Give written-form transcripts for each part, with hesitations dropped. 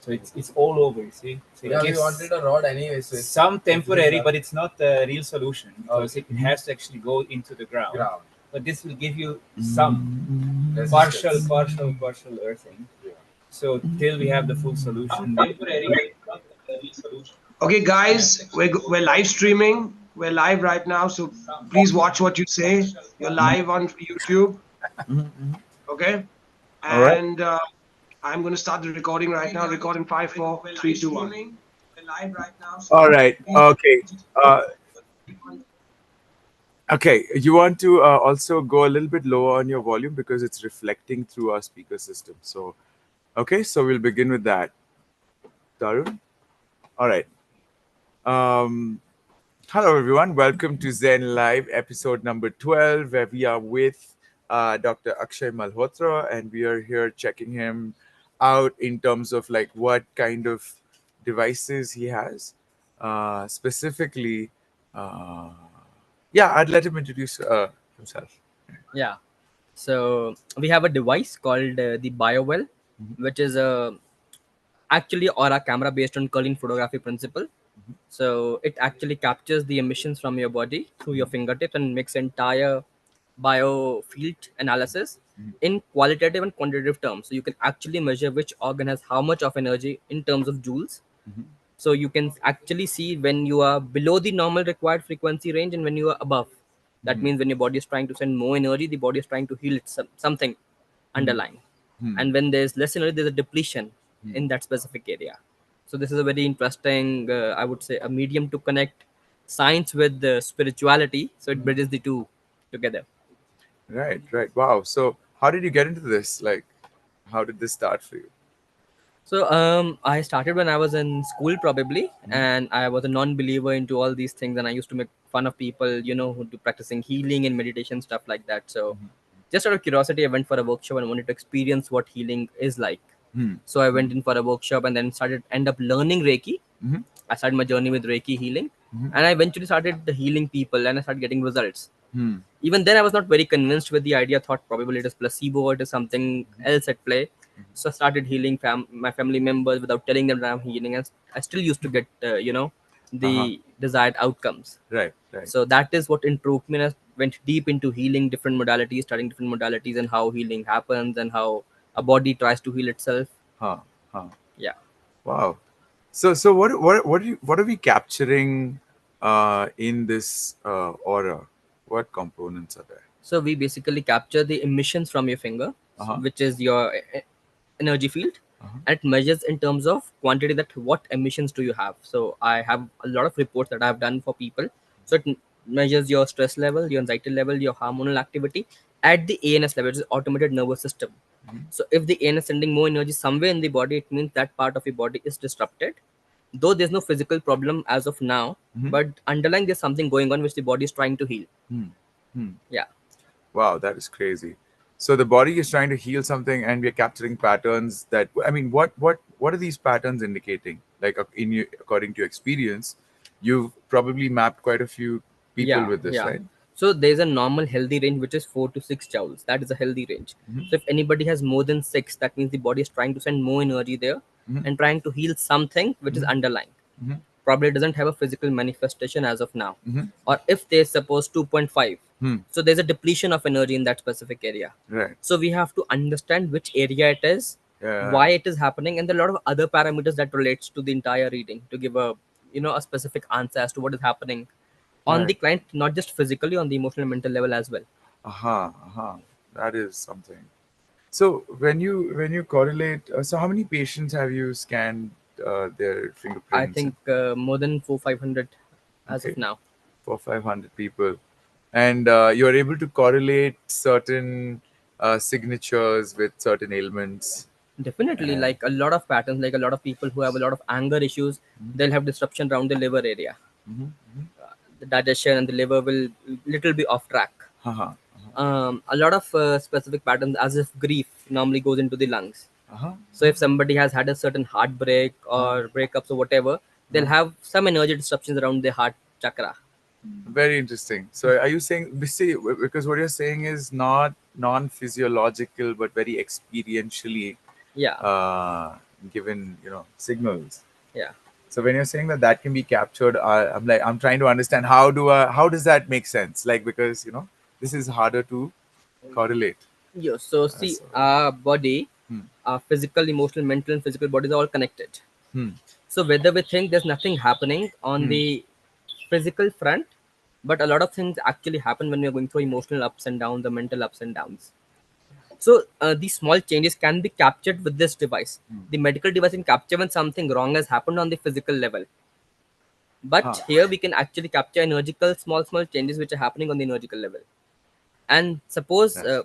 So it's all over, you see. So it Yeah, we gives wanted a rod anyway, so some temporary, that. but it's not the real solution because Okay. it has to actually go into the ground. Ground. But this will give you some partial earthing. Yeah. So till we have the full solution, Temporary, but it's not the real solution. Okay, guys, we're live streaming. We're live right now, so please watch what you say. You're live on YouTube, okay? All right. And I'm going to start the recording right now. Record in 5, 4, 3, 2, 1. We're live right now, so All right. Okay. Okay. You want to also go a little bit lower on your volume because it's reflecting through our speaker system. So, okay. So we'll begin with that. Tarun. All right. Um, Hello, everyone. Welcome to Zen Live, episode number 12, where we are with Dr. Akshay Malhotra, and we are here checking him out in terms of like what kind of devices he has. Specifically, uh, yeah, I'd let him introduce himself. Yeah. So we have a device called the BioWell, which is a actually aura camera based on Curling photography principle. So it actually captures the emissions from your body through your fingertips and makes entire biofield analysis in qualitative and quantitative terms. So you can actually measure which organ has how much of energy in terms of joules. So you can actually see when you are below the normal required frequency range and when you are above. That means when your body is trying to send more energy, the body is trying to heal something underlying. And when there's less energy, there's a depletion in that specific area. So this is a very interesting, I would say, a medium to connect science with the spirituality. So it bridges the two together. Right, right. Wow. So, how did you get into this? Like, how did this start for you? So I started when I was in school probably, and I was a non-believer into all these things, and I used to make fun of people, who do practicing healing and meditation stuff like that. So just out of curiosity, I went for a workshop and wanted to experience what healing is like. Hmm. So I went in for a workshop and then end up learning Reiki. Mhm. I started my journey with Reiki healing, and I eventually started healing people, and I started getting results. Hmm. Even then, I was not very convinced with the idea. Thought probably it is placebo or it is something else at play. So I started healing my family members without telling them that I'm healing, and I still used to get Uh-huh. the desired outcomes. Right, right. So that is what intrigued me, and I went deep into healing different modalities, studying different modalities and how healing happens and how a body tries to heal itself. Huh, huh. Yeah. Wow. So what are we capturing in this aura? What components are there? So we basically capture the emissions from your finger, Uh-huh. which is your energy field, Uh-huh. and it measures in terms of quantity that what emissions do you have. So I have a lot of reports that I've done for people. So it measures your stress level, your anxiety level, your hormonal activity at the ANS level, which is automated nervous system. So if the ANS sending more energy somewhere in the body, it means that part of your body is disrupted. Though there's no physical problem as of now, but underlying there's something going on which the body is trying to heal. Hmm. Hmm. Yeah. Wow, that is crazy. So the body is trying to heal something, and we're capturing patterns that. I mean, what are these patterns indicating? Like according to your experience, you've probably mapped quite a few people Yeah, with this, yeah. right? So there's a normal healthy range which is 4 to 6 joules. That is a healthy range. So if anybody has more than 6, that means the body is trying to send more energy there and trying to heal something which is underlying. Probably doesn't have a physical manifestation as of now. Or if they suppose 2.5, so there's a depletion of energy in that specific area. Right. So we have to understand which area it is, Yeah. why it is happening, and there are a lot of other parameters that relates to the entire reading to give a a specific answer as to what is happening on the Right. client, not just physically, on the emotional and mental level as well. Aha, aha. That is something. So when you correlate, so how many patients have you scanned their I fingerprints? think more than 400-500 as of Okay, now. for 500 people, and you're able to correlate certain signatures with certain ailments. Definitely, And like a lot of patterns, like a lot of people who have a lot of anger issues, they'll have disruption around the liver area. The digestion and the liver will little be off track. haha, A lot of specific patterns, as if grief normally goes into the lungs. uh-huh. So if somebody has had a certain heartbreak or breakups or whatever, they'll have some energy disruptions around the heart chakra. Very interesting. So are you saying, see, because what you're saying is not non-physiological, but very experientially Yeah. given, signals. Yeah. So when you're saying that can be captured, I'm trying to understand how does that make sense? Like, because this is harder to correlate. Yeah. So see, So, our body, hmm, our physical, emotional, mental, and physical bodies are all connected. hmm, So whether we think there's nothing happening on hmm, the physical front, but a lot of things actually happen when we're going through emotional ups and downs, the mental ups and downs. So these small changes can be captured with this device. The medical device can capture when something wrong has happened on the physical level. But huh, here we can actually capture energical small changes which are happening on the energical level. And suppose yes.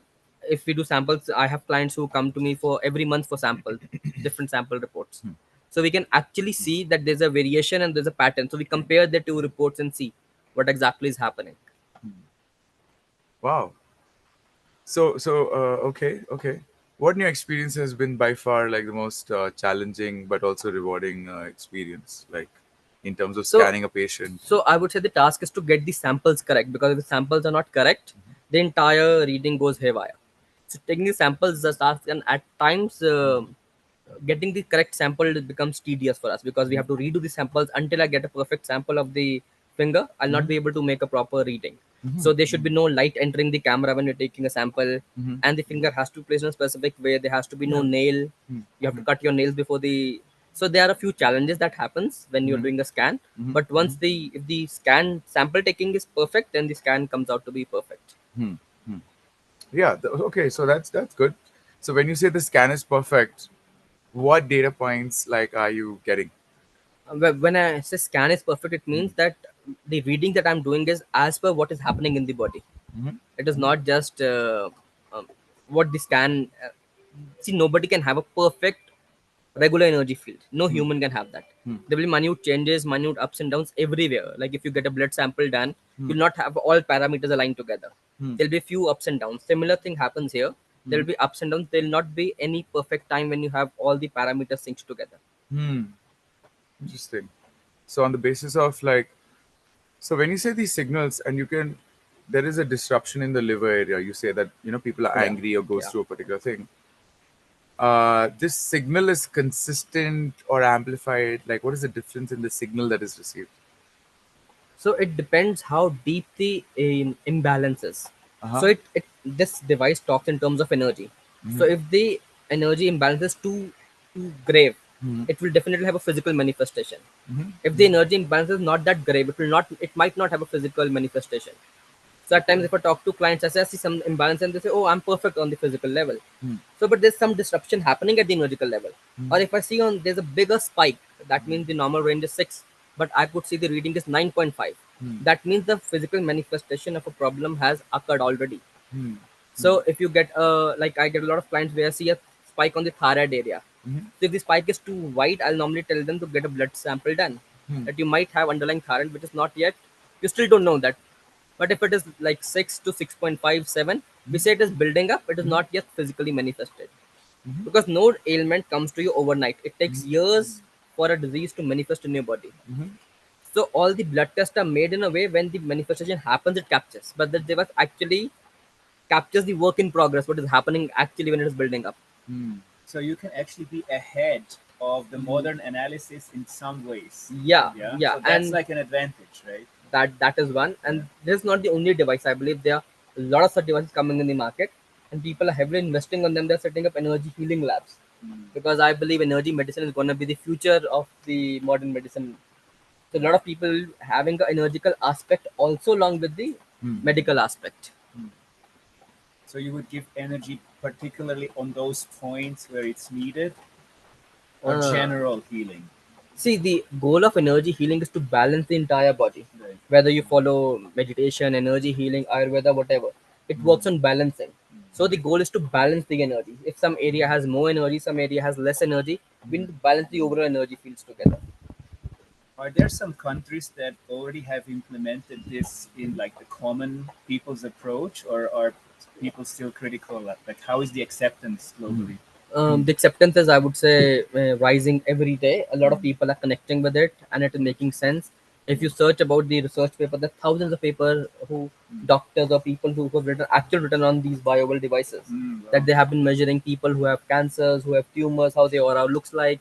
if we do samples, I have clients who come to me for every month for sample, different sample reports. So we can actually see that there's a variation and there's a pattern. So we compare the two reports and see what exactly is happening. Wow. Okay. What in your experience has been by far like the most challenging but also rewarding experience, like in terms of So scanning a patient? so I would say the task is to get the samples correct, because if the samples are not correct, the entire reading goes haywire. So taking the samples is a task, and at times getting the correct sample becomes tedious for us, because we have to redo the samples until I get a perfect sample of the finger. I'll not be able to make a proper reading. So there should be no light entering the camera when you're taking a sample, and the finger has to be placed in a specific way. There has to be no nail. You have to cut your nails before the. So there are a few challenges that happens when you're doing a scan. But once the if the scan sample taking is perfect, then the scan comes out to be perfect. Hmm. Hmm. Yeah. Okay. So that's good. So when you say the scan is perfect, what data points like are you getting? When I say scan is perfect, it means that the reading that I'm doing is as per what is happening in the body. Mm-hmm. It is not just what the scan. See, nobody can have a perfect regular energy field. No human can have that. There will be minute changes, minute ups and downs everywhere. Like if you get a blood sample done, you'll not have all parameters aligned together. There'll be few ups and downs. Similar thing happens here. There'll be ups and downs. There'll not be any perfect time when you have all the parameters synced together. Hmm. Interesting. So on the basis of like, so when you say these signals and there is a disruption in the liver area, you say that, people are Yeah, angry or goes yeah. through a particular thing. This signal is consistent or amplified. Like, what is the difference in the signal that is received? So it depends how deep the imbalance is. So Uh-huh. it this device talks in terms of energy. So if the energy imbalance is too grave, it will definitely have a physical manifestation. If the energy imbalance is not that grave, it might not have a physical manifestation. So at times, if I talk to clients, I say, I see some imbalance, and they say, "Oh, I'm perfect on the physical level." So, but there's some disruption happening at the energetical level. Or if I see on there's a bigger spike, that means the normal range is 6, but I could see the reading is 9.5. That means the physical manifestation of a problem has occurred already. So if you get like I get a lot of clients where I see a spike on the thyroid area. So if the spike is too wide, I'll normally tell them to get a blood sample done. That you might have underlying thyroid, which is not yet. You still don't know that. But if it is like 6 to 6.57, we say it is building up. It is not yet physically manifested, because no ailment comes to you overnight. It takes years for a disease to manifest in your body. So all the blood tests are made in a way when the manifestation happens, it captures. But the device actually captures the work in progress, what is happening actually when it is building up. So you can actually be ahead of the modern analysis in some ways. Yeah, Yeah. yeah, So that's and like an advantage, right? that is one. And this is not the only device. I believe there are a lot of such devices coming in the market, and people are heavily investing on them. They're setting up energy healing labs, because I believe energy medicine is going to be the future of the modern medicine. So a lot of people having an energical aspect also along with the medical aspect. So you would give energy particularly on those points where it's needed, or Uh, general healing. See, the goal of energy healing is to balance the entire body. Right. Whether you follow meditation, energy healing, Ayurveda, whatever, it works on balancing. So the goal is to balance the energy. If some area has more energy, some area has less energy, we need to balance the overall energy fields together. Are there some countries that already have implemented this in like the common people's approach, or are people still critical? Like, how is the acceptance globally? The acceptance is, I would say, rising every day. A lot of people are connecting with it, and it is making sense. If you search about the research paper, there are thousands of papers who doctors or people who have written on these bioval devices, Wow. that they have been measuring people who have cancers, who have tumors, how the aura looks like.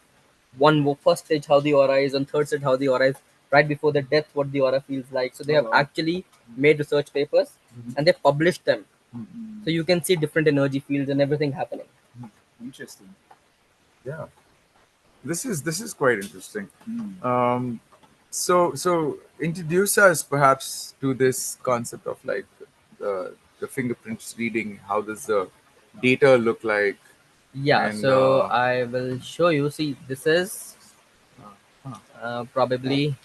First stage how the aura is, and third stage how the aura is right before the death, what the aura feels like. So they Oh, have wow. actually made research papers and they published them. So you can see different energy fields and everything happening. Interesting. Yeah, this is quite interesting. Mm. So introduce us perhaps to this concept of like the fingerprints reading. How does the data look like? Yeah, And so I will show you. See, this is huh, probably,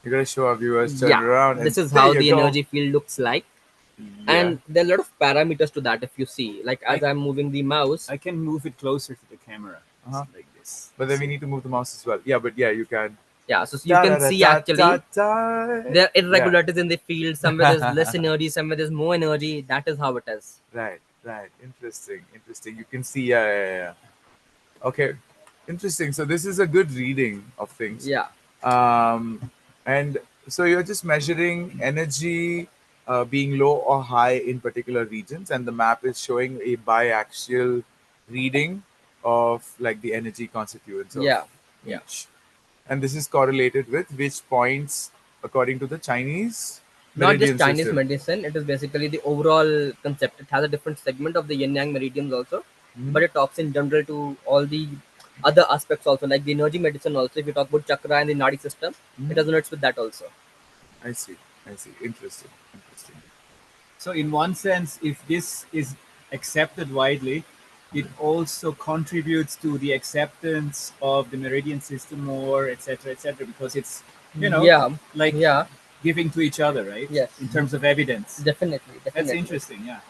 you gotta show our viewers, turn yeah, around, and this is there how you the go. energy field looks like. Yeah, And there are a lot of parameters to that. If you see, like as I I'm moving the mouse, I can move it closer to the camera. uh-huh. Like this. But then we need to move the mouse as well. Yeah, but yeah, you can. yeah, so you Da can da da see da da actually da. there are Yeah. irregularities in the field. Somewhere there's less energy, somewhere there's more energy. That is how it is. Right, right. Interesting, interesting. You can see, yeah, yeah, yeah. Okay, interesting. So this is a good reading of things. Yeah, And so you're just measuring energy being low or high in particular regions, and the map is showing a biaxial reading of like the energy constituents of yeah, yeah. each. And this is correlated with which points according to the Chinese Not just meridian Chinese system. medicine, it is basically the overall concept. It has a different segment of the yin yang meridians also, Mhm. but it talks in general to all the other aspects also, like the energy medicine also. If you talk about chakra and the nadi system, it Mhm. resonates with that also. I see. I see. Interesting. Interesting. So in one sense, if this is accepted widely, it also contributes to the acceptance of the meridian system more, etc., because it's, you know, Yeah, like yeah, giving to each other, right? yes, In terms of evidence. definitely, That's definitely. interesting. Yeah.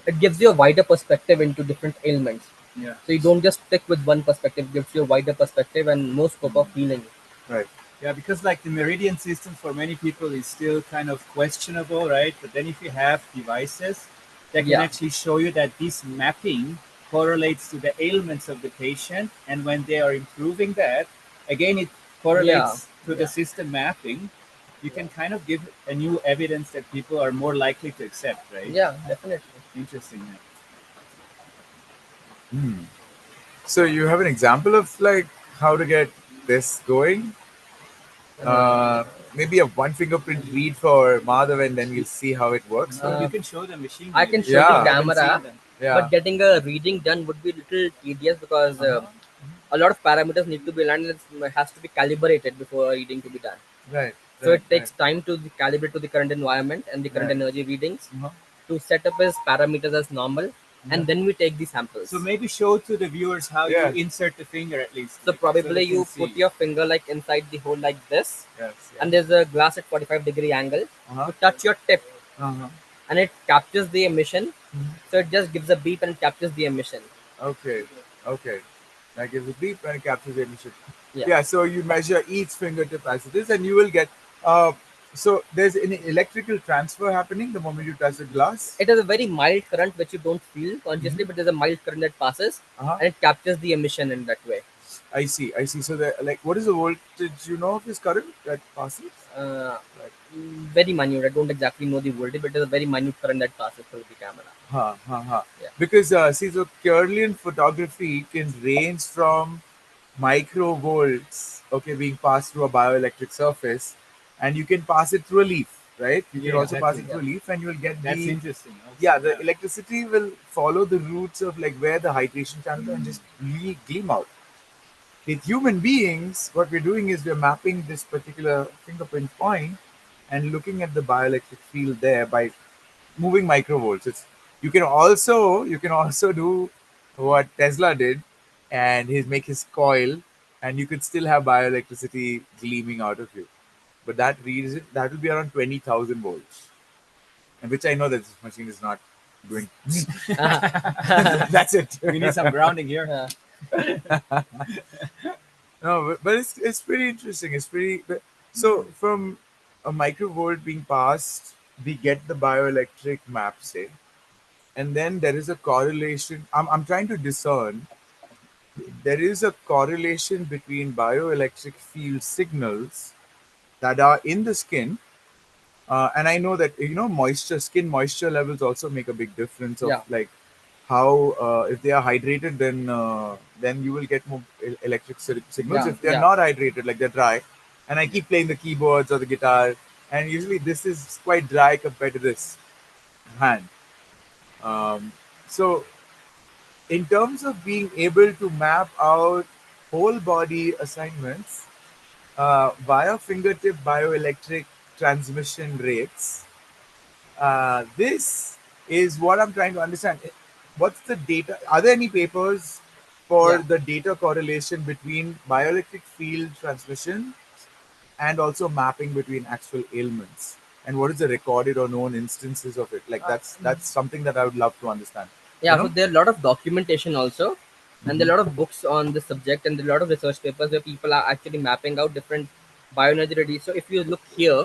It gives you a wider perspective into different ailments. Yeah. So you don't just stick with one perspective, it gives you a wider perspective and more scope of healing. Right. Yeah, because like the meridian system for many people is still kind of questionable, right? But then if you have devices that can Yeah, actually show you that this mapping correlates to the ailments of the patient, and when they are improving that, again it yeah, correlates to the yeah, system mapping, you yeah, can kind of give a new evidence that people are more likely to accept, right? yeah, definitely. Interesting. Yeah. So you have an example of like how to get this going? Uh, Maybe a one fingerprint read for Madhav, and then we'll see how it works for You uh, him. can show the machine I can maybe. show the I Yeah, haven't seen camera, them. yeah. but getting a reading done would be a little tedious because Uh-huh. a lot of parameters need to be learned and it has to be calibrated before a reading to be done. Right, So right, it right, takes time to calibrate to the current environment and the current right. energy readings Uh-huh. to set up as parameters as normal, Yeah. and then we take the samples. So maybe show to the viewers how you Yeah. insert the finger at least, So like, so probably they can you put see. your finger like inside the hole like this, Yes, and yes. there's a glass at 45-degree angle. Uh-huh. You touch your tip, Uh-huh. and it captures the emission. So it just gives a beep and captures the emission. Okay, okay. That gives a beep and it captures the emission. Yeah. Yeah, so you measure each fingertip as it is, and you will get. Uh, so there's an electrical transfer happening the moment you touch the glass. It has a very mild current which you don't feel consciously, but there's a mild current that passes, Uh-huh. and it captures the emission in that way. I see, I see. So, like, what is the voltage you know of this current that passes? Uh, Like, Very minute. I don't exactly know the voltage, but there's a very minute current that passes through the camera. Yeah. because see, so Kirlian photography can range from microvolts, okay, being passed through a bioelectric surface, and you can pass it through a leaf, right? You can Yeah, also pass exactly. it Yeah. through a leaf, and you will get That's the interesting. Also. yeah, the electricity will follow the roots of like where the hydration channels are and just really gleam out. With human beings, what we're doing is we're mapping this particular fingerprint point and looking at the bioelectric field there by moving microvolts. You can also do what Tesla did, and he's make his coil, and you could still have bioelectricity gleaming out of you. But that will be around 20,000 volts, and which I know that this machine is not doing. That's it. We need some grounding here. No, but it's pretty interesting. It's pretty. So from a microvolt being passed, we get the bioelectric map, say, and then there is a correlation. I'm trying to discern there is a correlation between bioelectric field signals that are in the skin. And I know that moisture, skin moisture levels also make a big difference of Yeah, like how if they are hydrated, then you will get more electric signals. yeah, If they're yeah, not hydrated, like they're dry, and I keep playing the keyboards or the guitar, and usually this is quite dry compared to this hand. Um, so in terms of being able to map out whole body assignments via fingertip bioelectric transmission rates, this is what I'm trying to understand. What's the data? Are there any papers for yeah. the data correlation between bioelectric field transmission and also mapping between actual ailments? And what is the recorded or known instances of it? Like that's something that I would love to understand. You Yeah, so know? there are a lot of documentation also, and there Mhm. are a lot of books on this subject, and there are a lot of research papers where people are actually mapping out different bioenergy release. So if you look here,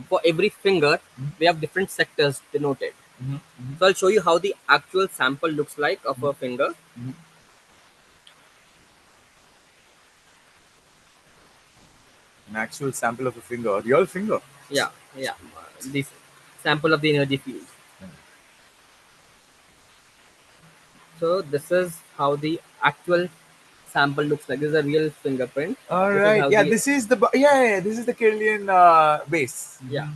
for every finger, we have different sectors denoted. Mhm. Mhm. So I'll show you how the actual sample looks like of a finger. Mhm. An actual sample of a finger, a real finger. Yeah, yeah, this sample of the energy field. So this is how the actual sample looks like. This is a real fingerprint. All This is right. how Yeah, the this is the this is the Kirlian base. yeah,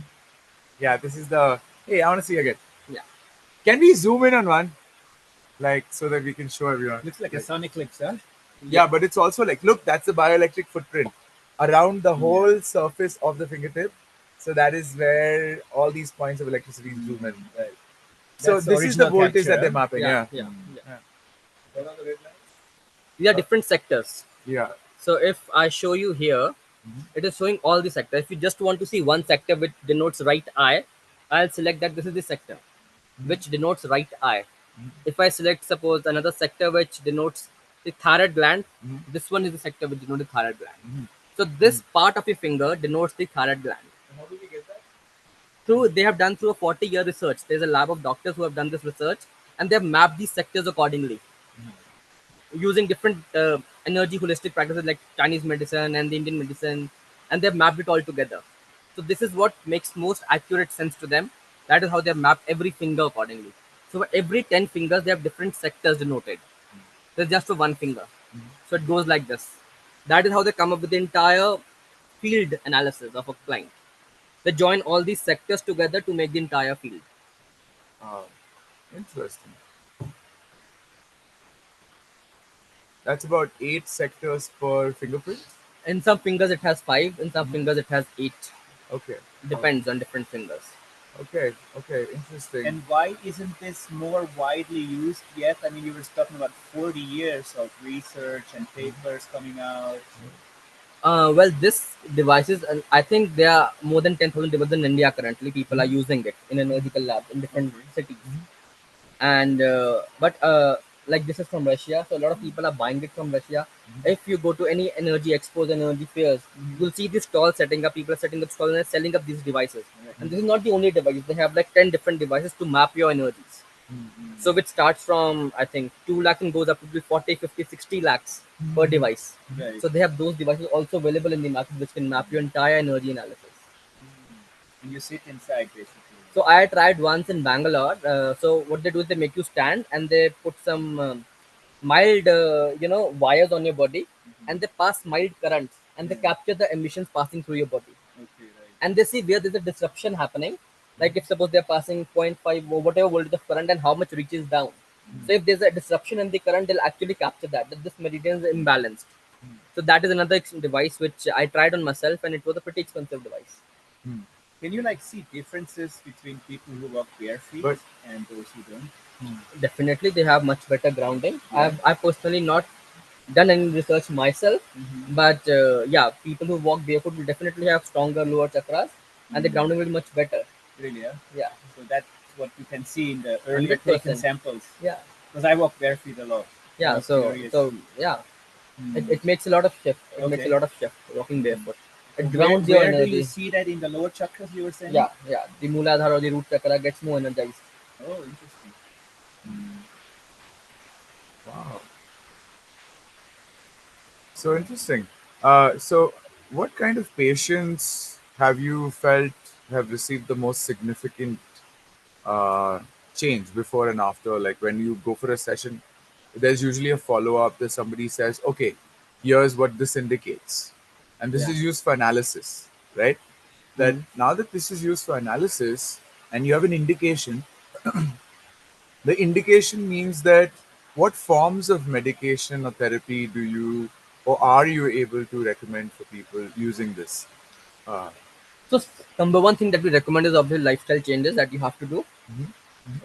Yeah, this is the. Hey, I want to see again. yeah, Can we zoom in on one, like, so that we can show everyone? Looks like a Like, sonic clip, huh? yeah. yeah, but it's also like, look, that's the bioelectric footprint around the Yeah. whole surface of the fingertip. So that is where all these points of electricity zoom in. Right. So That's the this is the original voltage that capture, they're huh? mapping. Yeah, Yeah. yeah, yeah. Yeah. These are different sectors. Yeah. So if I show you here, it is showing all the sectors. If you just want to see one sector which denotes right eye, I'll select that this is the sector which denotes right eye. If I select suppose another sector which denotes the thyroid gland, this one is the sector which denotes the thyroid gland. So this part of your finger denotes the thyroid gland. Through they have done through a 40-year research. There's a lab of doctors who have done this research and they have mapped these sectors accordingly using different energy holistic practices like Chinese medicine and the Indian medicine, and they've mapped it all together. So this is what makes most accurate sense to them. That is how they've mapped every finger accordingly. So for every 10 fingers, they have different sectors denoted. There's just for one finger. So it goes like this. That is how they come up with the entire field analysis of a client. They join all these sectors together to make the entire field. Oh, interesting. That's about 8 sectors per fingerprint. In some fingers it has five, in some fingers it has eight. Okay. Depends on different fingers. Okay. Okay. Interesting. And why isn't this more widely used yet? I mean, you were talking about 40 years of research and papers coming out. Well, this devices, and I think there are more than 10,000 devices in India currently. People are using it in analytical labs in different Okay. cities. And but like this is from Russia, so a lot of people are buying it from Russia. If you go to any energy expos, energy fairs, you'll see this stall setting up. People are setting up stalls and selling up these devices. And this is not the only device. They have like 10 different devices to map your energies. So which starts from I think 2 lakhs and goes up to 40, 50, 60 lakhs per device. Right. So they have those devices also available in the market which can map your entire energy analysis. And you sit inside, basically. So I tried once in Bangalore. So what they do is they make you stand and they put some mild, wires on your body, and they pass mild currents and they capture the emissions passing through your body, Okay, right. and they see where there's a disruption happening. Like if suppose they're passing zero point 0.5 or whatever voltage of current and how much reaches down. So if there's a disruption in the current, they'll actually capture that this meridian is imbalanced. So that is another device which I tried on myself, and it was a pretty expensive device. Can you like see differences between people who walk bare feet But and those who don't? Definitely, they have much better grounding. Yeah. I personally not done any research myself, but yeah, people who walk barefoot will definitely have stronger lower chakras, and the grounding will be much better. Really, yeah. Yeah, So that's what you can see in the earlier taken 100%. samples. Yeah, Because I walk bare feet a lot. I yeah. was So curious. so yeah, it makes a lot of shift. It makes a Okay. lot of shift walking barefoot. So It grounds your where do you energy. see that in the lower chakras you were saying? Yeah, yeah. The Mooladhara or the root chakra gets more energized. Oh, interesting. wow. So interesting. So, what kind of patients have you felt have received the most significant uh, change before and after? Like when you go for a session, there's usually a follow up that somebody says, okay, here's what this indicates. And this Yeah. is used for analysis, right? That Mhm. now that this is used for analysis and you have an indication, the indication means that what forms of medication or therapy do you or are you able to recommend for people using this? Uh, So number one thing that we recommend is obviously lifestyle changes that you have to do, mhm,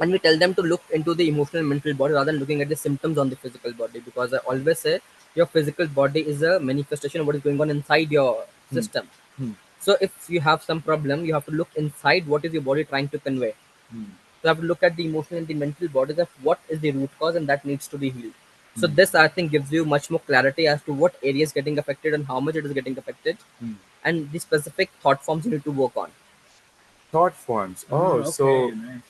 and we tell them to look into the emotional and mental body rather than looking at the symptoms on the physical body, because I always say your physical body is a manifestation of what is going on inside your hmm, system. hmm, So if you have some problem, you have to look inside what is your body trying to convey. hmm, So you have to look at the emotional and the mental bodies of what is the root cause and that needs to be healed. So hmm, this I think gives you much more clarity as to what area is getting affected and how much it is getting affected, hmm. and the specific thought forms you need to work on. Thought forms. Oh, Okay, so nice.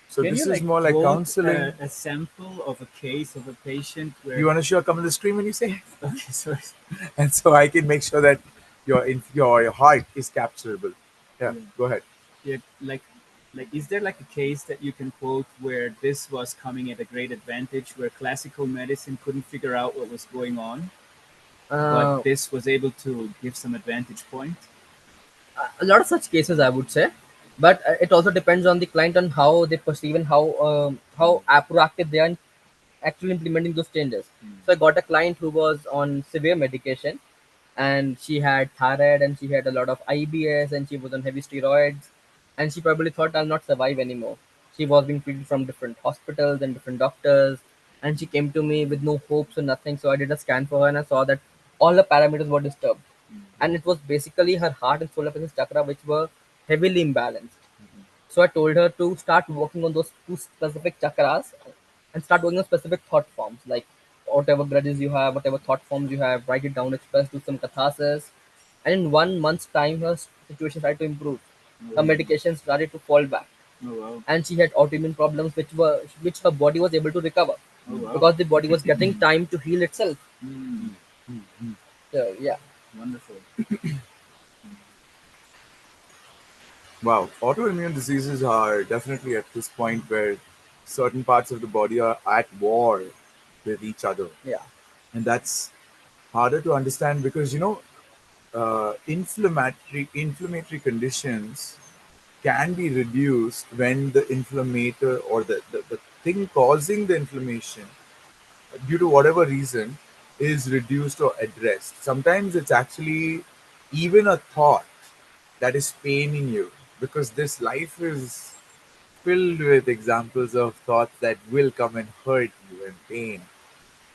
so Can you this is like more like quote counseling. a sample of a case of a patient You where? want to show come on the screen when you say, Okay, sorry. and so I can make sure that your heart is capturable. Yeah, Yeah, go ahead. yeah, like is there like a case that you can quote where this was coming at a great advantage, where classical medicine couldn't figure out what was going on, but Uh, this was able to give some advantage point? a lot of such cases, I would say, but it also depends on the client on how they perceive and how proactive they are in actually implementing those changes. So I got a client who was on severe medication, and she had thyroid and she had a lot of IBS and she was on heavy steroids, and she probably thought I'll not survive anymore. She was being treated from different hospitals and different doctors, and she came to me with no hopes or nothing. So I did a scan for her and I saw that all her parameters were disturbed, and it was basically her heart and solar plexus chakra which were heavily imbalanced. So I told her to start working on those two specific chakras and start working on specific thought forms, like whatever grudges you have, whatever thought forms you have, write it down, express, do some catharsis. And in 1 month's time, her situation started to improve. Her Oh, medication started to fall back, oh wow, and she had autoimmune problems which her body was able to recover oh wow. because the body was getting time to heal itself. Mm, So yeah, wonderful. Wow, autoimmune diseases are definitely at this point where certain parts of the body are at war with each other, yeah, and that's harder to understand because inflammatory conditions can be reduced when the inflammator or the thing causing the inflammation due to whatever reason is reduced or addressed. Sometimes it's actually even a thought that is paining you because this life is filled with examples of thoughts that will come and hurt you and pain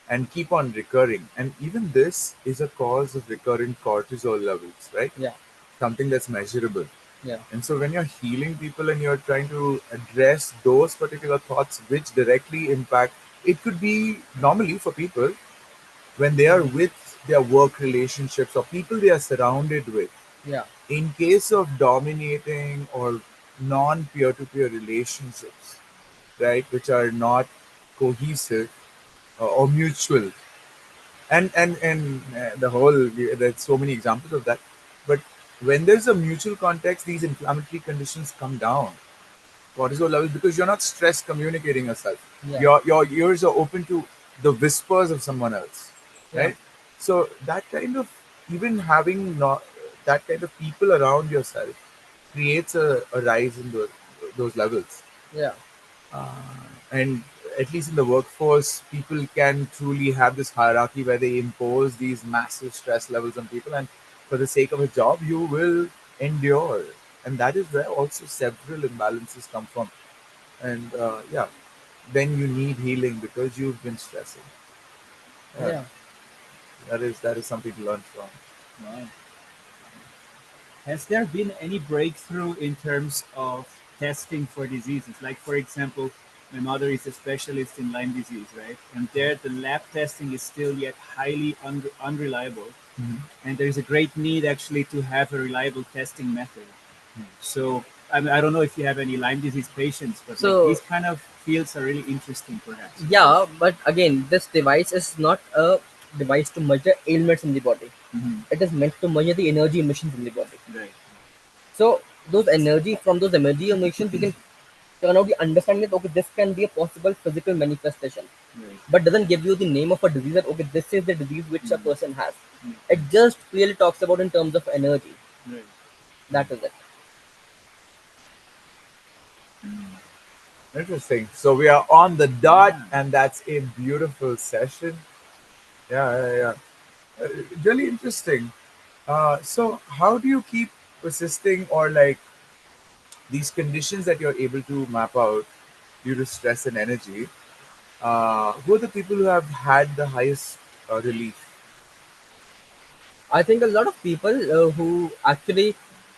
and keep on recurring. And even this is a cause of recurrent cortisol levels, right? yeah, Something that's measurable. yeah, And so when you're healing people and you're trying to address those particular thoughts which directly impact, it could be normally for people when they are with their work relationships or people they are surrounded with. yeah, In case of dominating or non peer to peer relationships, right, which are not cohesive or mutual, and the whole there's so many examples of that, but when there's a mutual context these inflammatory conditions come down cortisol levels because you're not stress communicating yourself. yeah, Your ears are open to the whispers of someone else, yeah, right? So that kind of even having not that kind of people around yourself creates a rise in those levels. yeah, And at least in the workforce, people can truly have this hierarchy where they impose these massive stress levels on people, and for the sake of a job, you will endure. And that is where also several imbalances come from. And yeah, then you need healing because you've been stressing. Yeah, yeah. that is something to learn from. Wow. Has there been any breakthrough in terms of testing for diseases? Like, for example, my mother is a specialist in Lyme disease, right? And there, the lab testing is still yet highly unreliable. Mhm. And there's a great need actually to have a reliable testing method. So, I mean, I don't know if you have any Lyme disease patients, but like So these kind of fields are really interesting, perhaps. yeah, but again, this device is not a device to measure ailments in the body. Mhm. It is meant to measure the energy emissions in the body. Right. So those energy emissions, you can turn out the understanding that okay, this can be a possible physical manifestation, Right. but doesn't give you the name of a disease that okay, this is the disease which a person has. Mm. It just clearly talks about in terms of energy. Right. That is it. Interesting. So we are on the dot, Yeah. and that's a beautiful session. Yeah. Really interesting. So how do you keep persisting, or like these conditions that you're able to map out due to stress and energy? Who are the people who have had the highest relief? I think a lot of people who actually,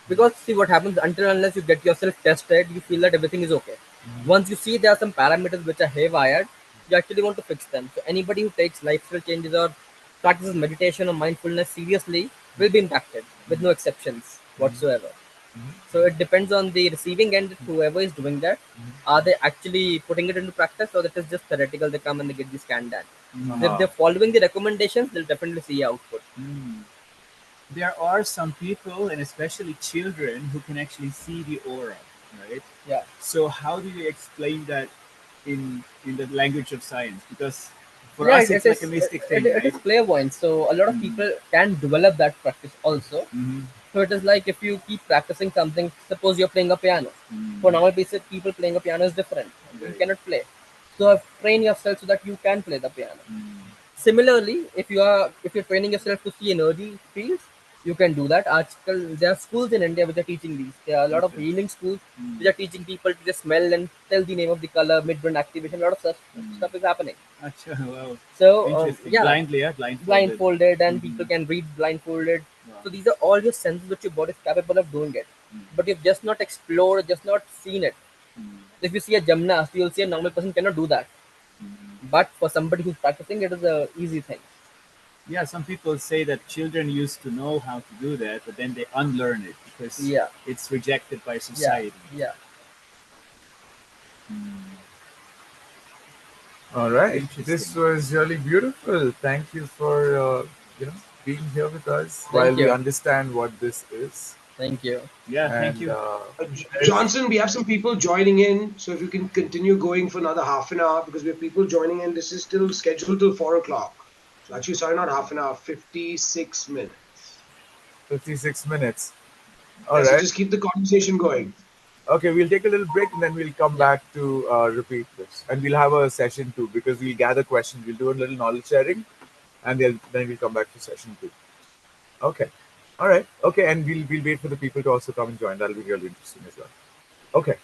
because see what happens until unless you get yourself tested, you feel that everything is okay. Once you see there are some parameters which are haywired, you actually want to fix them. So anybody who takes lifestyle changes or practices meditation or mindfulness seriously will be impacted with no exceptions whatsoever. So it depends on the receiving end, whoever is doing that. Are they actually putting it into practice or that is just theoretical? They come and they get the scan done. So if Uh-huh. they're following the recommendations, they'll definitely see output. Mm. There are some people, and especially children, who can actually see the aura, right? Yeah. So how do you explain that in the language of science? Because for Yeah, us, it's like a mystic thing, it right? is clairvoyance. So a lot of Mm. people can develop that practice also. Mhm. So it is like if you keep practicing something, suppose you're playing a piano. For Mm. normal basic people, playing a piano is different. You Right. cannot play. So train yourself so that you can play the piano. Mm. Similarly, if you're training yourself to see energy fields, you can do that. There are schools in India which are teaching these. There are a lot of Okay. healing schools Mm. which are teaching people to just smell and tell the name of the color, mid-brain activation. A lot of such Mm. stuff is happening. Acha, wow. So Interesting. yeah, Blindly, yeah, blindfolded. blindfolded, and people Mhm. can read blindfolded. Wow. So these are all your senses which your body is capable of doing it, Mm. but you've just not explored, just not seen it. Mm. If you see a gymnast, you'll see a normal person cannot do that, Mm. but for somebody who's practicing, it is a easy thing. Yeah, some people say that children used to know how to do that, but then they unlearn it because Yeah, it's rejected by yeah, society. yeah. Mm. All right. Interesting. This was really beautiful. Thank you for being here with us while Thank we you, understand what this is. thank you. Yeah, thank And you. there's Johnson, we have some people joining in. So if you can continue going for another half an hour, because we have people joining in. This is still scheduled till 4 o'clock. So actually, sorry, not half an hour, 56 minutes. 56 minutes. All Yeah, so right. just keep the conversation going. Okay, we'll take a little break and then we'll come Yeah, back to repeat this. And we'll have a session two because we'll gather questions. We'll do a little knowledge sharing and then we'll come back to session two. Okay. All right. Okay, and we'll wait for the people to also come and join. That'll be really interesting as well. Okay.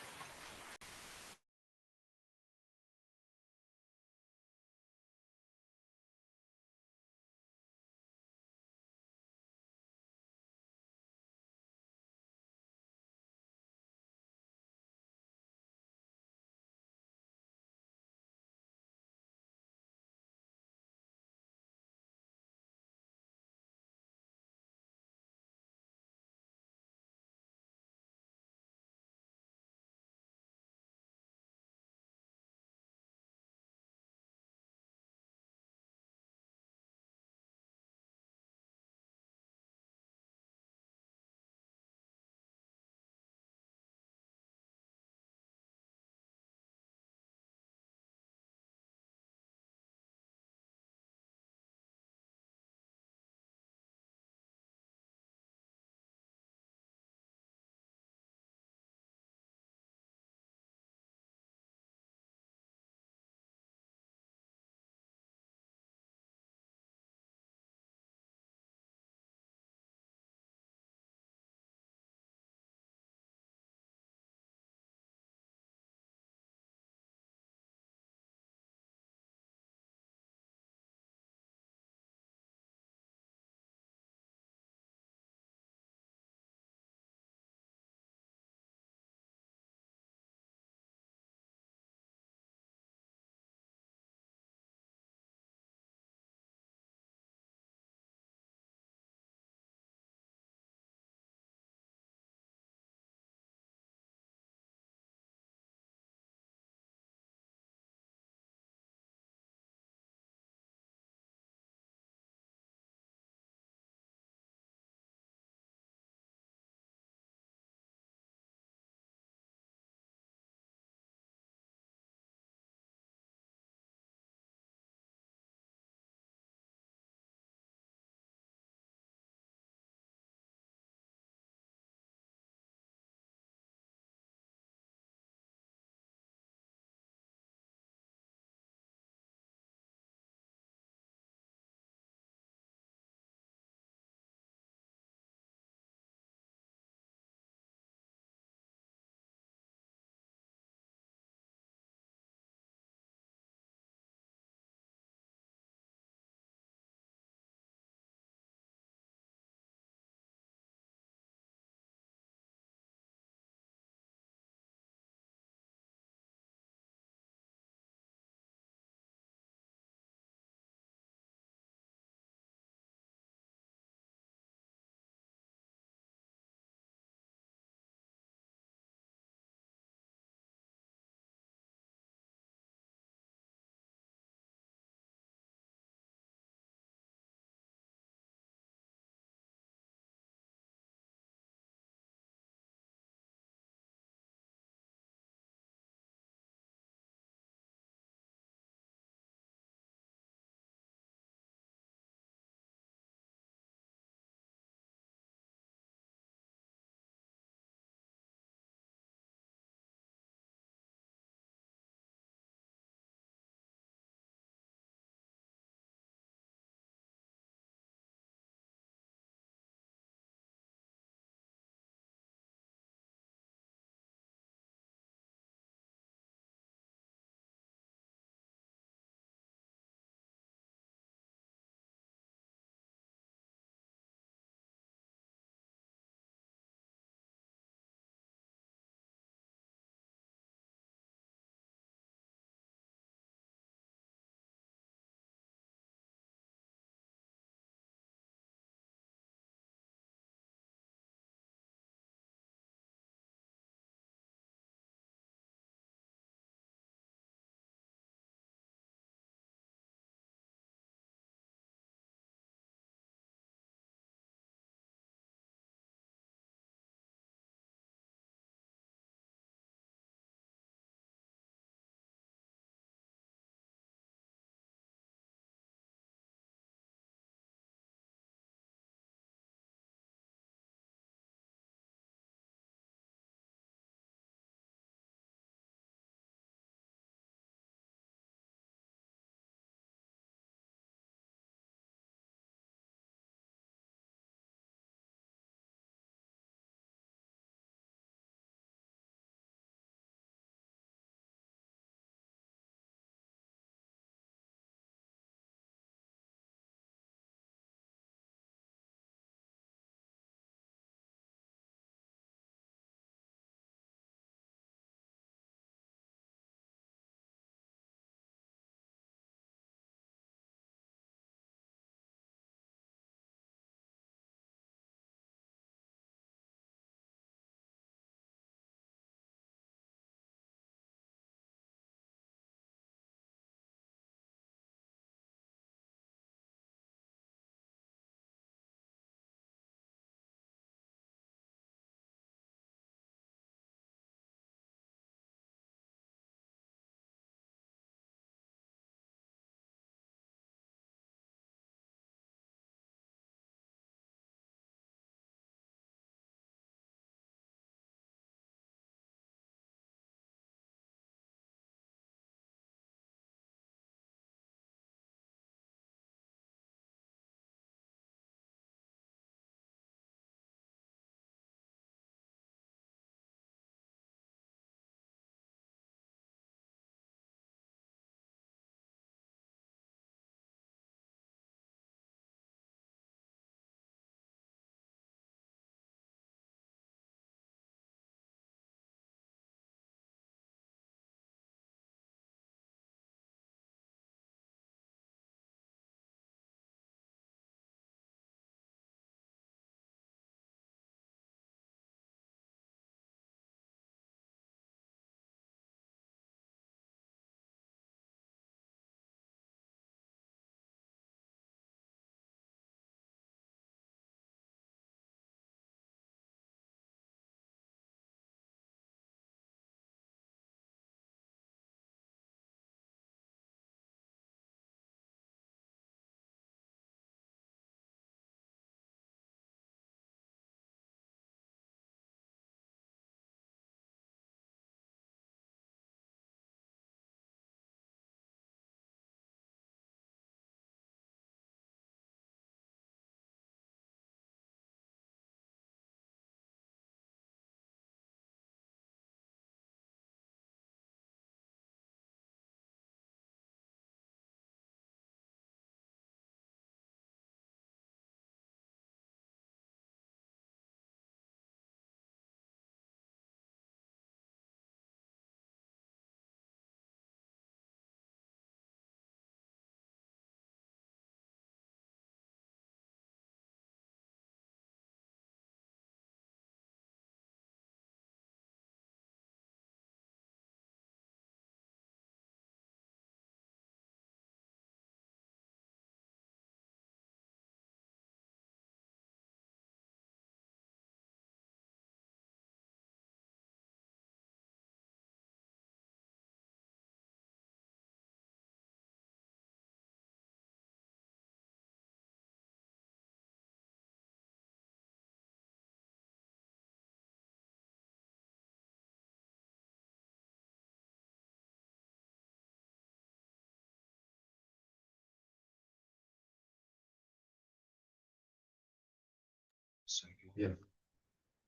Yeah.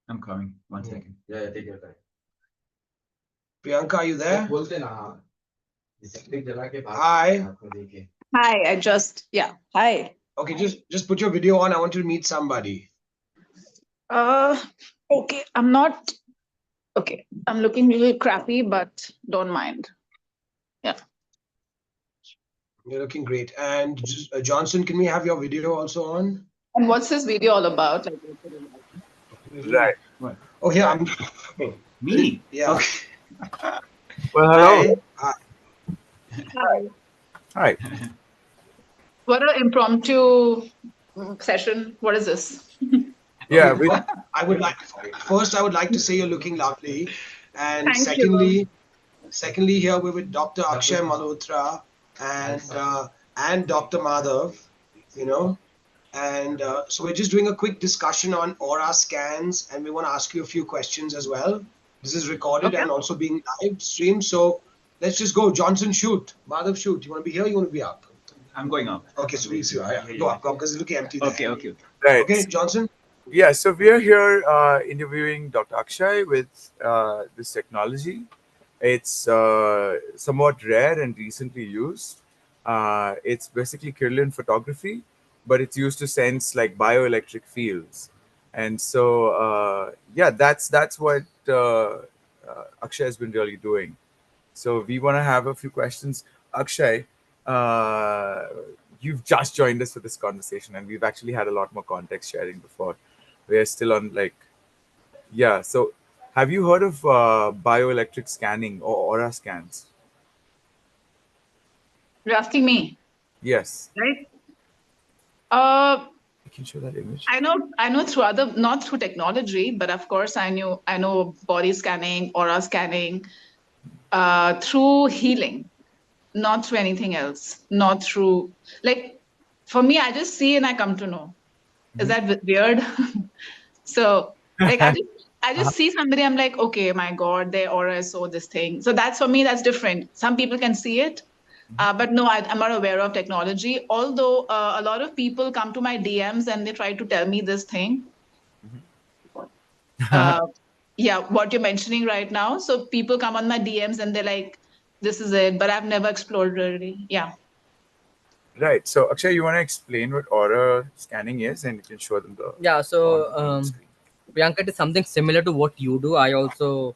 I'm coming. One second. Yeah, take your time. Priyanka, are you there? बोलते ना हाँ. Disinfect जला के बाहर Hi. आपको देखे. Hi, I just, yeah. Hi. Okay, just put your video on. I want you to meet somebody. Uh, okay. I'm not, okay. I'm looking a little crappy, but don't mind. Yeah. You're looking great. And Johnson, can we have your video also on? And what's this video all about? Like, Right. What? Oh, here I'm. Me? Yeah. Okay. Well, hello. Hi. hi. Hi. What an impromptu session. What is this? Yeah, Okay, we, well, I would like to say you're looking lovely, and Thank you. secondly, here we're with Dr. Akshay Malhotra and Dr. Madhav, you know, and so we're just doing a quick discussion on aura scans, and we want to ask you a few questions as well. This is recorded Okay. and also being live streamed, so let's just go. Johnson, shoot. Madhav, shoot. You want to be here? You want to be up? I'm going up. Okay, so we'll see. Go up because it's looking empty there. Okay, okay. right. Okay, Johnson. Yeah, so we are here interviewing Dr. Akshay with this technology. It's somewhat rare and recently used. It's basically Kirlian photography, but it's used to sense like bioelectric fields. And so, yeah, that's what Akshay has been really doing. So we want to have a few questions. Akshay, uh, you've just joined us for this conversation, and we've actually had a lot more context sharing before. We are still on like, yeah. So, have you heard of bioelectric scanning or aura scans? You're asking me, Yes. right? Uh, I can show that image. I know through other, not through technology, but of course I know body scanning, aura scanning, through healing, not through anything else, not through, like, for me, I just see and I come to know. Is that weird? So, like, I just see somebody, I'm like, okay, my God, their aura is so this thing. So that's, for me, that's different. Some people can see it, but no, I'm not aware of technology. Although a lot of people come to my DMs and they try to tell me this thing. Uh, yeah, what you're mentioning right now. So people come on my DMs and they're like, this is it, but I've never explored really. Yeah. Right. So, Akshay, you want to explain what aura scanning is, and you can show them the Yeah, so on the screen. Priyanka, it is something similar to what you do. I also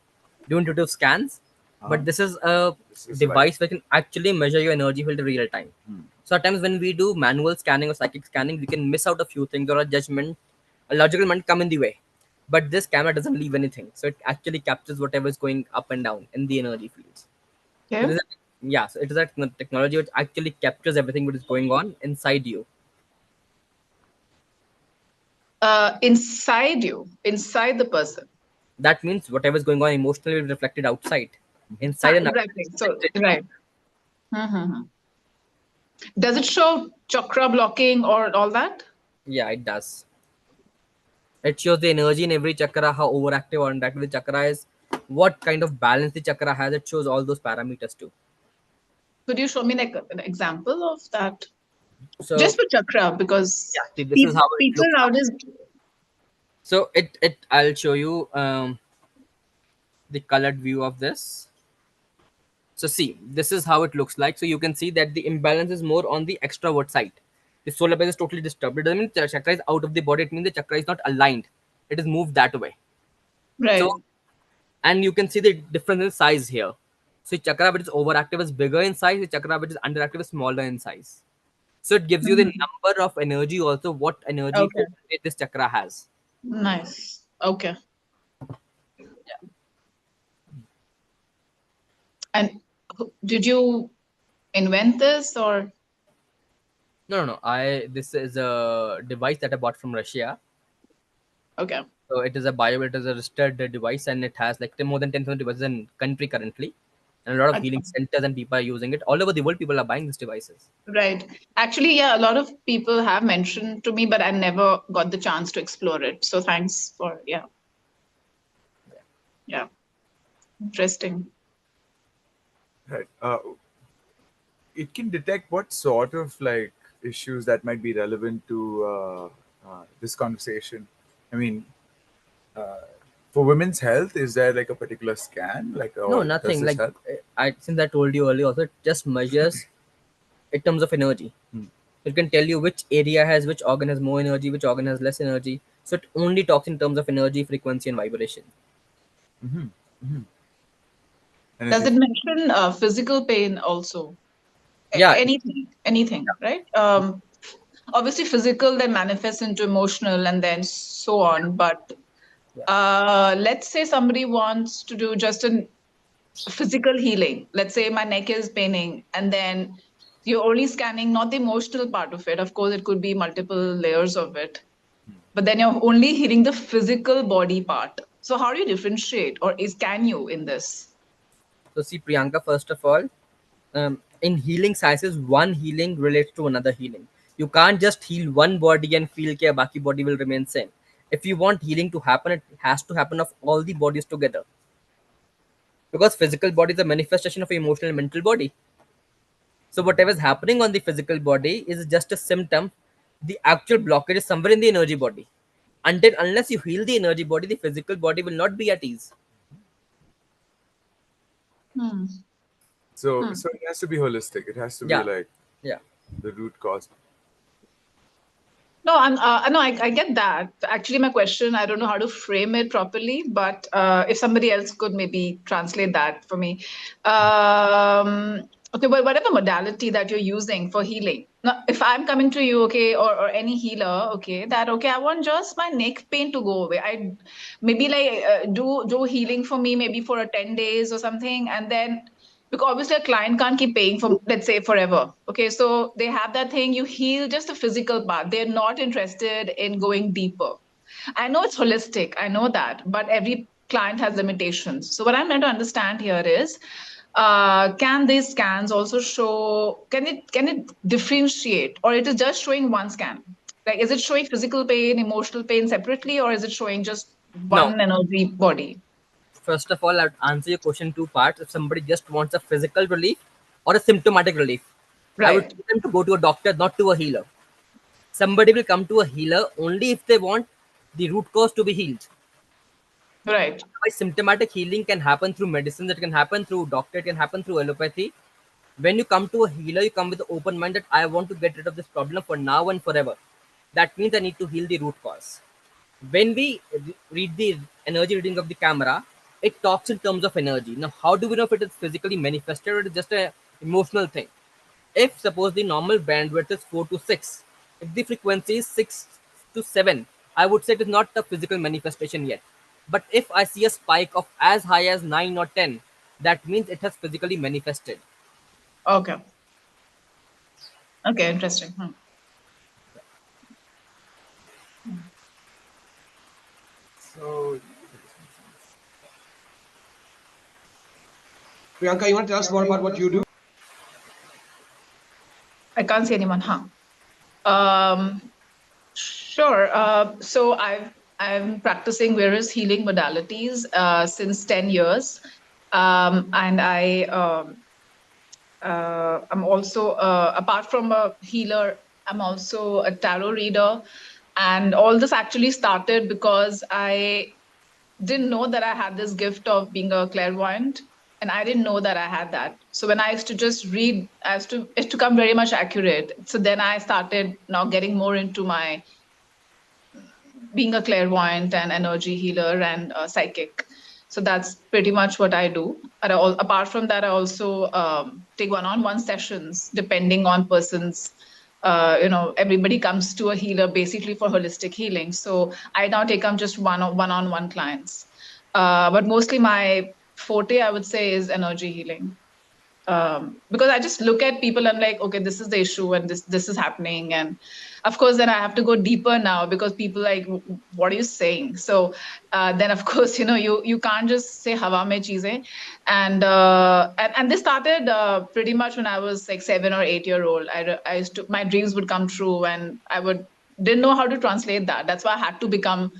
do intuitive scans, but this is a This is device that can actually measure your energy field in real time. So at times when we do manual scanning or psychic scanning, we can miss out a few things or a judgment, a logical mind come in the way. But this camera doesn't leave anything, so it actually captures whatever is going up and down in the energy fields. So Okay. so it is a technology which actually captures everything that is going on inside you. Inside you, inside the person. That means whatever is going on emotionally will be reflected outside, inside and outside. Exactly. So, right. Mm-hmm. Does it show chakra blocking or all that? Yeah, it does. It shows the energy in every chakra, how overactive or underactive the chakra is, what kind of balance the chakra has. It shows all those parameters too. Could you show me like an example of that? So Just for chakra, because yeah, see, this is how it people looks like. nowadays. So it I'll show you the colored view of this. So see, this is how it looks like. So you can see that the imbalance is more on the extrovert side. The solar plexus is totally disturbed. It doesn't mean the chakra is out of the body. It means the chakra is not aligned. It is moved that way. Right. So, and you can see the difference in size here. So chakra which is overactive is bigger in size. The chakra which is underactive is smaller in size. So it gives you the Mhm. number of energy, also what energy Okay. flow rate this chakra has. Nice. Okay. And did you invent this or? No. This is a device that I bought from Russia. Okay. So it is a it is a registered device, and it has like more than 10,000 devices in country currently, and a lot of healing centers and people are using it all over the world. People are buying these devices. Right. Actually, yeah, a lot of people have mentioned to me, but I never got the chance to explore it. So thanks for, yeah. Yeah. Interesting. Right. It can detect what sort of like issues that might be relevant to this conversation. I mean, uh, for women's health, is there like a particular scan, like, No, or does nothing. this Like help? I since I told you earlier, also it just measures in terms of energy. Hmm. It can tell you which area has which organ has more energy, which organ has less energy. So it only talks in terms of energy, frequency, and vibration. Hmm. Hmm. Does Energy. it mention physical pain also? Yeah, Anything, right? Obviously, physical then manifests into emotional and then so on. But yeah. let's say somebody wants to do just a physical healing. Let's say my neck is paining, and then you're only scanning not the emotional part of it. Of course, it could be multiple layers of it, but then you're only healing the physical body part. So how do you differentiate, or is can you in this? So see, Priyanka, first of all, in healing sciences, one healing relates to another healing. You can't just heal one body and feel that baki body will remain same. If you want healing to happen, it has to happen of all the bodies together. Because physical body is a manifestation of emotional and mental body. So whatever is happening on the physical body is just a symptom. The actual blockage is somewhere in the energy body. Until unless you heal the energy body, the physical body will not be at ease. Hmm. So, Hmm. so it has to be holistic. It has to be Yeah, like yeah. the root cause. No, no, I get that. Actually, my question, I don't know how to frame it properly, but if somebody else could maybe translate that for me. Okay, but whatever modality that you're using for healing. Now, if I'm coming to you, okay, or any healer, okay, that okay, I want just my neck pain to go away. I maybe like do healing for me, maybe for a 10 days or something, and then because obviously a client can't keep paying for, let's say, forever, okay, so they have that thing, you heal just the physical part, they're not interested in going deeper. I know it's holistic, I know that, but every client has limitations. So what I'm trying to understand here is, can these scans also show, can it differentiate, or it is just showing one scan, like is it showing physical pain, emotional pain separately, or is it showing just Now, one energy body? first of all, I'll answer your question in two parts. If somebody just wants a physical relief or a symptomatic relief, I would Right. tell them to go to a doctor, not to a healer. Somebody will come to a healer only if they want the root cause to be healed. Right. Otherwise, symptomatic healing can happen through medicine, that can happen through doctor, it can happen through allopathy. When you come to a healer, you come with the open mind that I want to get rid of this problem for now and forever. That means I need to heal the root cause. When we read the energy reading of the camera, it talks in terms of energy. Now, how do we know if it is physically manifested or it is just a emotional thing? If suppose the normal bandwidth is 4 to 6, if the frequency is 6 to 7, I would say it is not a physical manifestation yet. But if I see a spike of as high as 9 or 10, that means it has physically manifested. Okay. Okay, interesting. Hmm. So, Priyanka, you want to tell us more about what you do? I can't see anyone, huh? Sure. So I'm practicing various healing modalities since 10 years. And I'm also, apart from a healer, I'm also a tarot reader. And all this actually started because I didn't know that I had this gift of being a clairvoyant, and I didn't know that I had that. So when I used to just read, as to it to come very much accurate. So then I started now getting more into my being a clairvoyant and energy healer and psychic. So that's pretty much what I do. Apart from that, I also take one-on-one sessions depending on person's. Everybody comes to a healer basically for holistic healing. So I now take on just one-on-one clients. But mostly my forte, I would say, is energy healing, because I just look at people. I'm like, okay, this is the issue, and this is happening, and of course, then I have to go deeper now because people like, what are you saying? So then, of course, you can't just say "hawa mein cheeze," and this started pretty much when I was like 7 or 8 year old. I used to, my dreams would come true, and I would didn't know how to translate that. That's why I had to become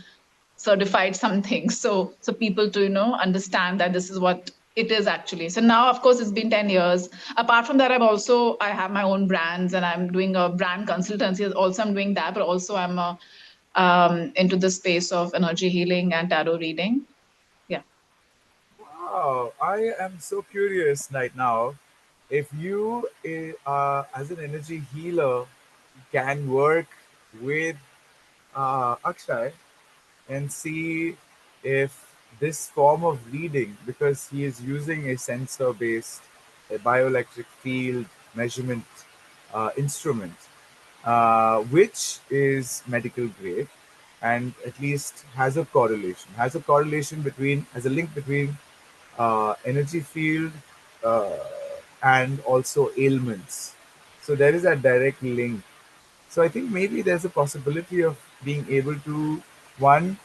certified something, so people to understand that this is what it is actually. So now, of course, it's been 10 years. Apart from that, I have my own brands, and I'm doing a brand consultancy also. I'm doing that, but also I'm a into the space of energy healing and tarot reading. Yeah. Wow, I am so curious right now. If you, as an energy healer, can work with Akshay and see if this form of reading, because he is using a sensor based, a bioelectric field measurement instrument, which is medical grade and at least has a correlation between, has a link between energy field uh, and also ailments. So there is a direct link. So I think maybe there's a possibility of being able to, one,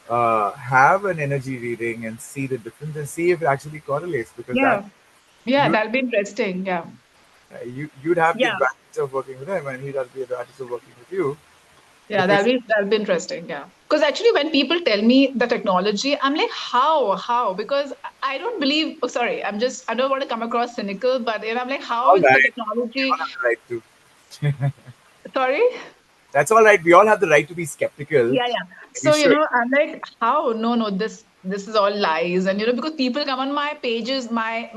have an energy reading and see the difference and see if it actually correlates, because that Yeah. Yeah, you that'll be interesting. Yeah. you'd have the Yeah. advantage of working with him and he'd have the advantage of working with you, Yeah, because that'll be interesting. Yeah, because actually, when people tell me the technology, I'm like, how? Because I don't believe. Oh, sorry, I don't want to come across cynical, but I'm like, how all is the right, we all technology? have the right to. Sorry. That's all right. We all have the right to be skeptical. Yeah, yeah. We So, should. I'm like, how? No, no, this is all lies. And because people come on my pages, my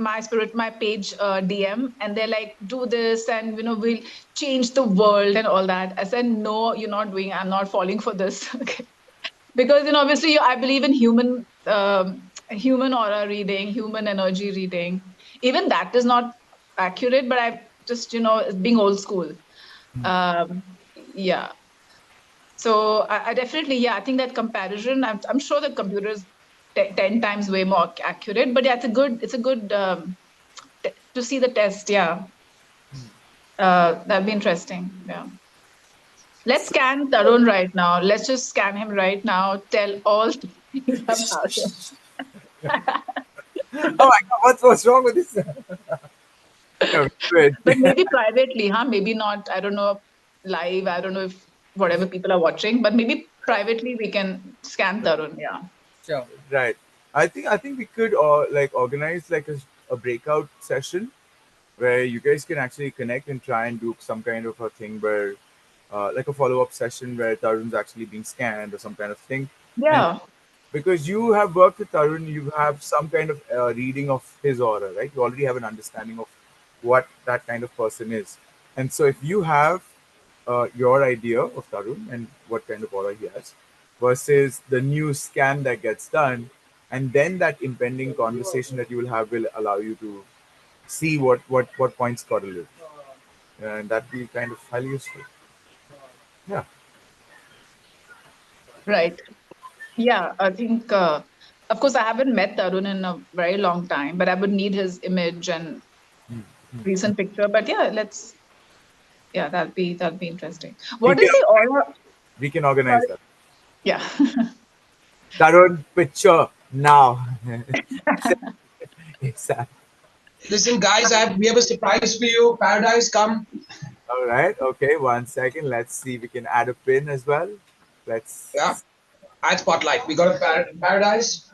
page DM, and they're like, do this, and we'll change the world and all that. I said, no, you're not doing. I'm not falling for this. Okay. Because obviously I believe in human aura reading, human energy reading. Even that is not accurate, but I just being old school. um yeah, so I definitely, yeah, I think that comparison, I'm sure the computer is 10 times way more accurate, but yeah, it's a good to see the test. Yeah. That'd be interesting. Yeah, let's scan Tarun right now. Let's just scan him right now, tell all things about him. Oh my God, what's wrong with this? No, good. But maybe privately, huh? Maybe not, I don't know, live. I don't know if whatever people are watching, but maybe privately we can scan Tarun. Yeah. Sure. Right. I think we could like organize like a breakout session where you guys can actually connect and try and do some kind of a thing where like a follow up session where Tarun's actually being scanned or some kind of thing. And Yeah. because you have worked with Tarun, you have some kind of reading of his aura, right? You already have an understanding of what that kind of person is. And so if you have your idea of Tarun and what kind of aura he has versus the new scan that gets done, and then that impending conversation that you will have will allow you to see what points correlate. And that'd be kind of highly useful. Yeah. Right. Yeah. I think, of course, I haven't met Tarun in a very long time, but I would need his image and recent picture. But yeah, yeah, that'll be interesting. We What can is the aura? we can organize Sorry. that. Yeah. Tarun picture now. Exactly. Listen, guys, we have a surprise for you. Paradise, come. All right. Okay. 1 second. Let's see. We can add a pin as well. Yeah, Let's. add spotlight. We got a paradise.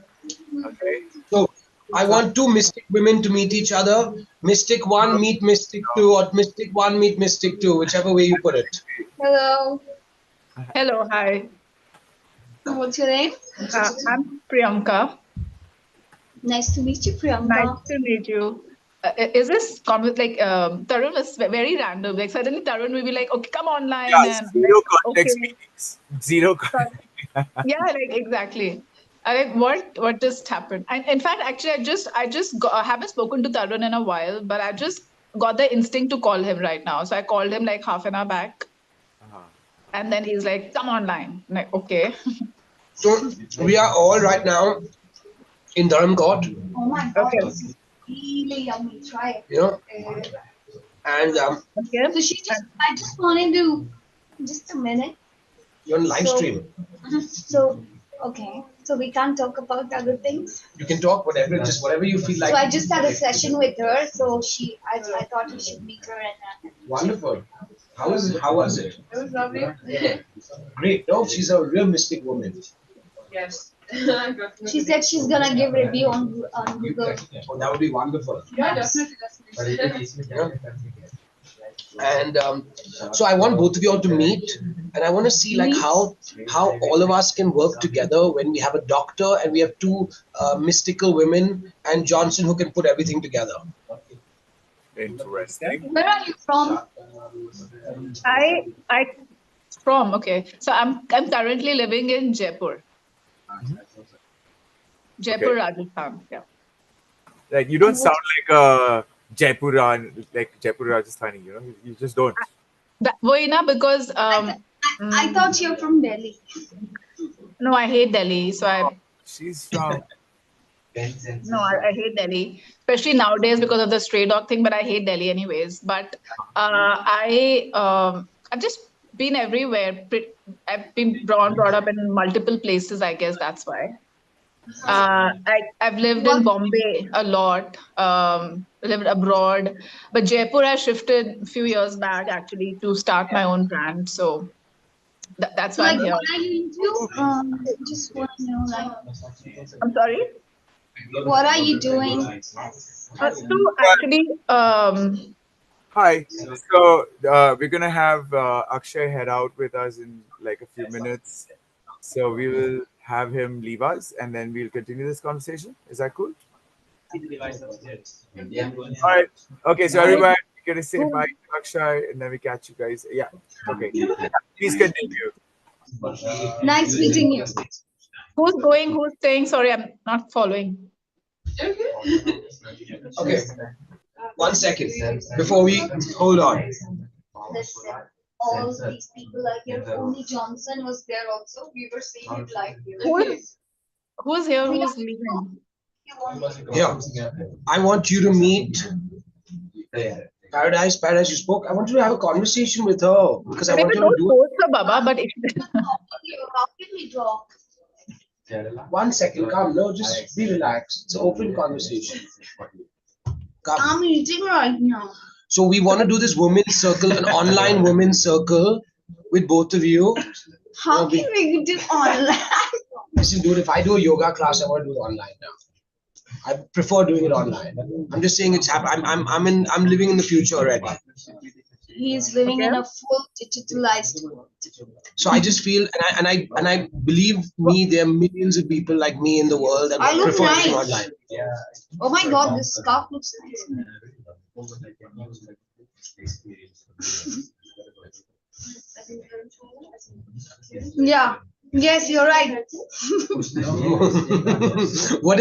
Okay. So I So, want two mystic women to meet each other. Mystic one meet mystic two, or mystic one meet mystic two, whichever way you put it. Hello. Hello. Hi. What's your name? I'm Priyanka. Nice to meet you, Nice Priyanka. to meet you. Is this like Tarun is very random? Like suddenly Tarun will be like, "Okay, come online," yeah. and I'm Zero like, context "Okay." meetings. Zero. Yeah, like exactly. I like what just happened. And in fact, actually, I haven't spoken to Tarun in a while, but I just got the instinct to call him right now. So I called him like half an hour back, and then he's like, "Come online." I'm like, okay. So we are all right now in Dharam Court, Oh my God, Okay. this is really yummy. Try it. you know, and Okay. So I just wanted to, just a minute. you're on live So, stream. so, okay. So we can't talk about other things. You can talk whatever, just whatever you feel like. So I just had a session with her. So I thought we should meet her and. Wonderful. How was it? How was it? It was lovely. Great. No, she's a real mystic woman. Yes. She said she's gonna give review on Google. Oh, that would be wonderful. Yeah, definitely. Yeah. And so I want both of you all to meet, and I want to see like how all of us can work together when we have a doctor and we have two mystical women and Johnson who can put everything together. Interesting. Where are you from? I from okay. So I'm currently living in Jaipur, Okay. Rajasthan. Yeah. Like you don't And what? sound like a Jaipuran, like Jaipur Rajasthani. You know, you just don't. That way na because I thought you're from Delhi. no, I hate Delhi. So She's from. I hate Delhi, especially nowadays because of the stray dog thing. But I hate Delhi anyways. But I've just been everywhere. I've been brought up in multiple places. I guess that's why. I've lived in What? Bombay a lot. Lived abroad, but Jaipur I shifted a few years back actually to start my own brand. So that's So why I'm like, here. what are you into? Just want to know, like, I'm sorry. what are you doing? So actually, Hi. So we're gonna have Akshay head out with us in like a few minutes. So we will have him leave us, and then we'll continue this conversation. Is that cool? All right. Okay. So everybody, we're gonna say bye to Akshay, and then we catch you guys. Yeah. Okay. Please continue. Nice meeting you. who's going? Who's staying? Sorry, I'm not following. Okay, 1 second before we hold on. Listen, all these people are here. Only Johnson was there also. We were seeing it live here. Who's here? Who's leaving? Here, I want you to meet Paradise. Paradise, you spoke. I want you to have a conversation with her because I Maybe want you to don't do force the Baba, but if How can we talk? it. 1 second, come. No, just be relaxed. It's an open conversation. Come. I'm eating right now. So we want to do this women's circle, an online women's circle with both of you. How can we do online? Listen, dude, if I do a yoga class, I want to do it online now. I prefer doing it online. I'm just saying it's I'm living in the future already. He's living in a full digitalized world. So I just feel and I believe me, there are millions of people like me in the world that I look prefer nice. doing online. Oh my god, this scarf looks nice. Yeah. Yes, you're right. What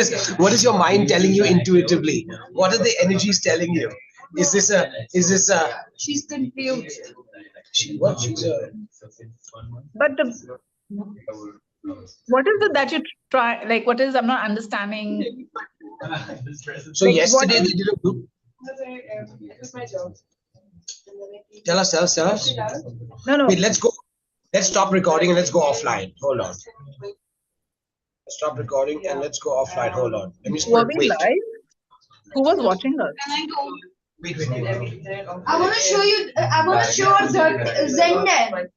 is your mind telling you intuitively? What are the energies telling you? Is this a She's confused. she's a but what is it that you try? Like, what is I'm not understanding. so Like, yesterday what they did a group. Tell us. No. Wait, let's go. Let's stop recording and let's go offline. Hold on. Stop recording and let's go offline. Hold on. Let me just Were put we wait. live? Who was watching us? Can I go? Wait. I want to show you. I want to show her the Zenden.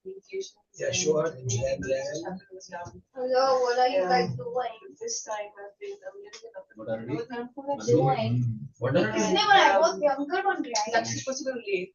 Yeah, sure. Hello, what are you guys doing? This time I've been doing. इसने बनाया बहुत भयंकर बन रहा है. That's supposed to be late.